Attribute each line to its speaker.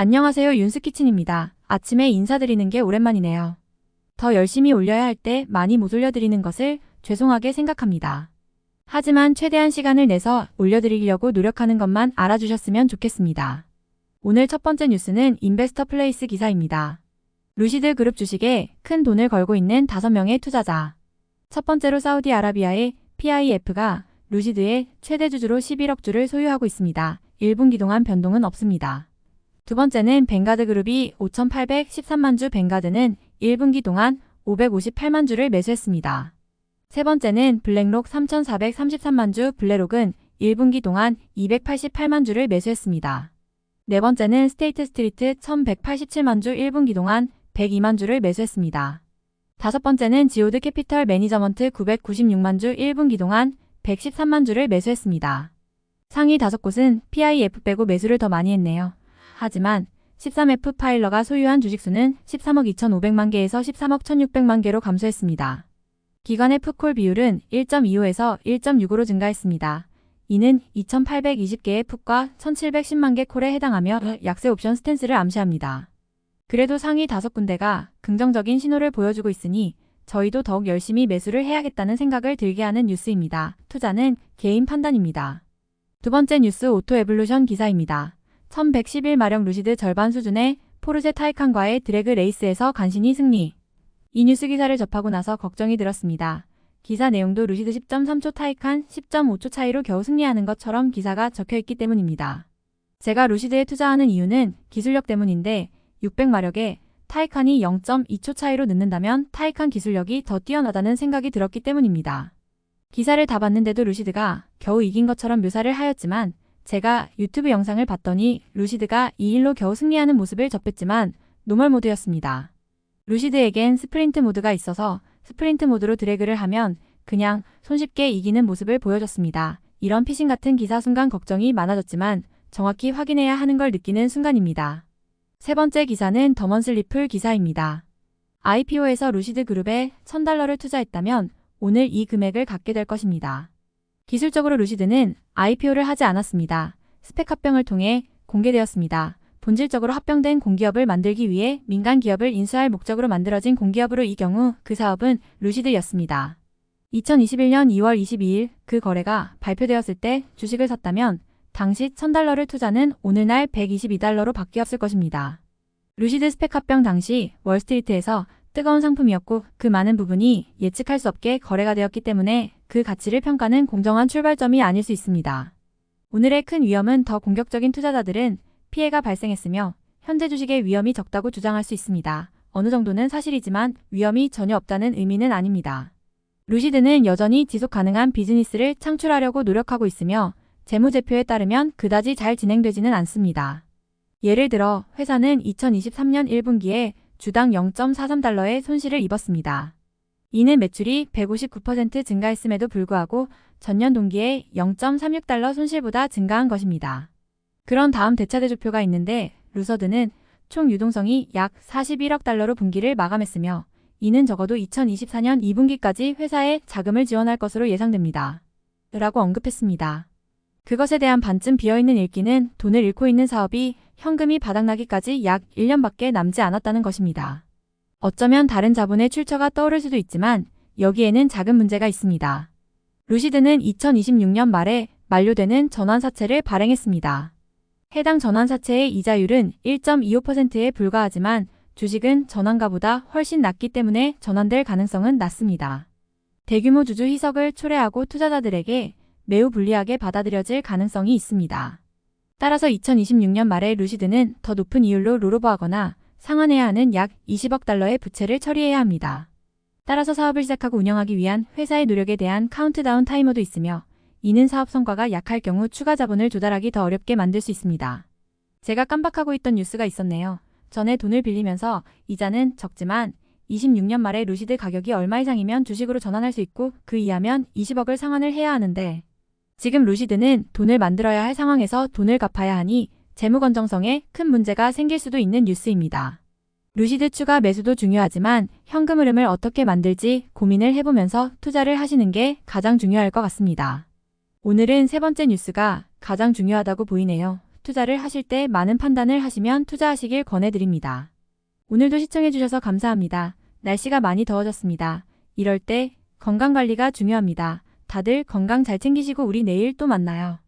Speaker 1: 안녕하세요, 윤스키친입니다. 아침에 인사드리는 게 오랜만이네요. 더 열심히 올려야 할 때 많이 못 올려드리는 것을 죄송하게 생각합니다. 하지만 최대한 시간을 내서 올려드리려고 노력하는 것만 알아주셨으면 좋겠습니다. 오늘 첫 번째 뉴스는 인베스터 플레이스 기사입니다. 루시드 그룹 주식에 큰 돈을 걸고 있는 5명의 투자자. 첫 번째로 사우디아라비아의 PIF가 루시드의 최대 주주로 11억 주를 소유하고 있습니다. 1분기 동안 변동은 없습니다. 두 번째는 벵가드 그룹이 5,813만 주. 벵가드는 1분기 동안 558만 주를 매수했습니다. 세 번째는 블랙록 3,433만 주. 블랙록은 1분기 동안 288만 주를 매수했습니다. 네 번째는 스테이트 스트리트 1,187만 주. 1분기 동안 102만 주를 매수했습니다. 다섯 번째는 지오드 캐피털 매니저먼트 996만 주. 1분기 동안 113만 주를 매수했습니다. 상위 5곳은 PIF 빼고 매수를 더 많이 했네요. 하지만 13F 파일러가 소유한 주식수는 13억 2,500만 개에서 13억 1,600만 개로 감소했습니다. 기관의 풋콜 비율은 1.25에서 1.65로 증가했습니다. 이는 2,820개의 풋과 1,710만 개 콜에 해당하며 약세 옵션 스탠스를 암시합니다. 그래도 상위 5군데가 긍정적인 신호를 보여주고 있으니 저희도 더욱 열심히 매수를 해야겠다는 생각을 들게 하는 뉴스입니다. 투자는 개인 판단입니다. 두 번째 뉴스 오토 에볼루션 기사입니다. 1111마력 루시드 절반 수준의 포르쉐 타이칸과의 드래그 레이스에서 간신히 승리. 이 뉴스 기사를 접하고 나서 걱정이 들었습니다. 기사 내용도 루시드 10.3초 타이칸 10.5초 차이로 겨우 승리하는 것처럼 기사가 적혀있기 때문입니다. 제가 루시드에 투자하는 이유는 기술력 때문인데 600마력에 타이칸이 0.2초 차이로 늦는다면 타이칸 기술력이 더 뛰어나다는 생각이 들었기 때문입니다. 기사를 다 봤는데도 루시드가 겨우 이긴 것처럼 묘사를 하였지만 제가 유튜브 영상을 봤더니 루시드가 2일로 겨우 승리하는 모습을 접했지만 노멀 모드였습니다. 루시드에겐 스프린트 모드가 있어서 스프린트 모드로 드래그를 하면 그냥 손쉽게 이기는 모습을 보여줬습니다. 이런 피싱 같은 기사 순간 걱정이 많아졌지만 정확히 확인해야 하는 걸 느끼는 순간입니다. 세 번째 기사는 더먼슬리플 기사입니다. IPO에서 루시드 그룹에 $1,000를 투자했다면 오늘 이 금액을 갖게 될 것입니다. 기술적으로 루시드는 IPO를 하지 않았습니다. 스펙 합병을 통해 공개되었습니다. 본질적으로 합병된 공기업을 만들기 위해 민간 기업을 인수할 목적으로 만들어진 공기업으로 이 경우 그 사업은 루시드였습니다. 2021년 2월 22일 그 거래가 발표되었을 때 주식을 샀다면 당시 $1,000를 투자는 오늘날 $122로 바뀌었을 것입니다. 루시드 스펙 합병 당시 월스트리트에서 뜨거운 상품이었고 그 많은 부분이 예측할 수 없게 거래가 되었기 때문에 그 가치를 평가는 공정한 출발점이 아닐 수 있습니다. 오늘의 큰 위험은 더 공격적인 투자자들은 피해가 발생했으며 현재 주식의 위험이 적다고 주장할 수 있습니다. 어느 정도는 사실이지만 위험이 전혀 없다는 의미는 아닙니다. 루시드는 여전히 지속 가능한 비즈니스를 창출하려고 노력하고 있으며 재무제표에 따르면 그다지 잘 진행되지는 않습니다. 예를 들어 회사는 2023년 1분기에 주당 $0.43의 손실을 입었습니다. 이는 매출이 159% 증가했음에도 불구하고 전년 동기에 $0.36 손실보다 증가한 것입니다. 그런 다음 대차대조표가 있는데 루서드는 총 유동성이 약 $41억 분기를 마감했으며 이는 적어도 2024년 2분기까지 회사에 자금을 지원할 것으로 예상됩니다. 라고 언급했습니다. 그것에 대한 반쯤 비어있는 읽기는 돈을 잃고 있는 사업이 현금이 바닥나기까지 약 1년밖에 남지 않았다는 것입니다. 어쩌면 다른 자본의 출처가 떠오를 수도 있지만 여기에는 작은 문제가 있습니다. 루시드는 2026년 말에 만료되는 전환사채를 발행했습니다. 해당 전환사채의 이자율은 1.25%에 불과하지만 주식은 전환가보다 훨씬 낮기 때문에 전환될 가능성은 낮습니다. 대규모 주주 희석을 초래하고 투자자들에게 매우 불리하게 받아들여질 가능성이 있습니다. 따라서 2026년 말에 루시드는 더 높은 이율로 롤오버하거나 상환해야 하는 약 $20억 부채를 처리해야 합니다. 따라서 사업을 시작하고 운영하기 위한 회사의 노력에 대한 카운트다운 타이머도 있으며 이는 사업 성과가 약할 경우 추가 자본을 조달하기 더 어렵게 만들 수 있습니다. 제가 깜빡하고 있던 뉴스가 있었네요. 전에 돈을 빌리면서 이자는 적지만 26년 말에 루시드 가격이 얼마 이상이면 주식으로 전환할 수 있고 그 이하면 20억을 상환을 해야 하는데 지금 루시드는 돈을 만들어야 할 상황에서 돈을 갚아야 하니 재무 건정성에 큰 문제가 생길 수도 있는 뉴스입니다. 루시드 추가 매수도 중요하지만 현금 흐름을 어떻게 만들지 고민을 해보면서 투자를 하시는 게 가장 중요할 것 같습니다. 오늘은 세 번째 뉴스가 가장 중요하다고 보이네요. 투자를 하실 때 많은 판단을 하시면 투자하시길 권해드립니다. 오늘도 시청해주셔서 감사합니다. 날씨가 많이 더워졌습니다. 이럴 때 건강관리가 중요합니다. 다들 건강 잘 챙기시고 우리 내일 또 만나요.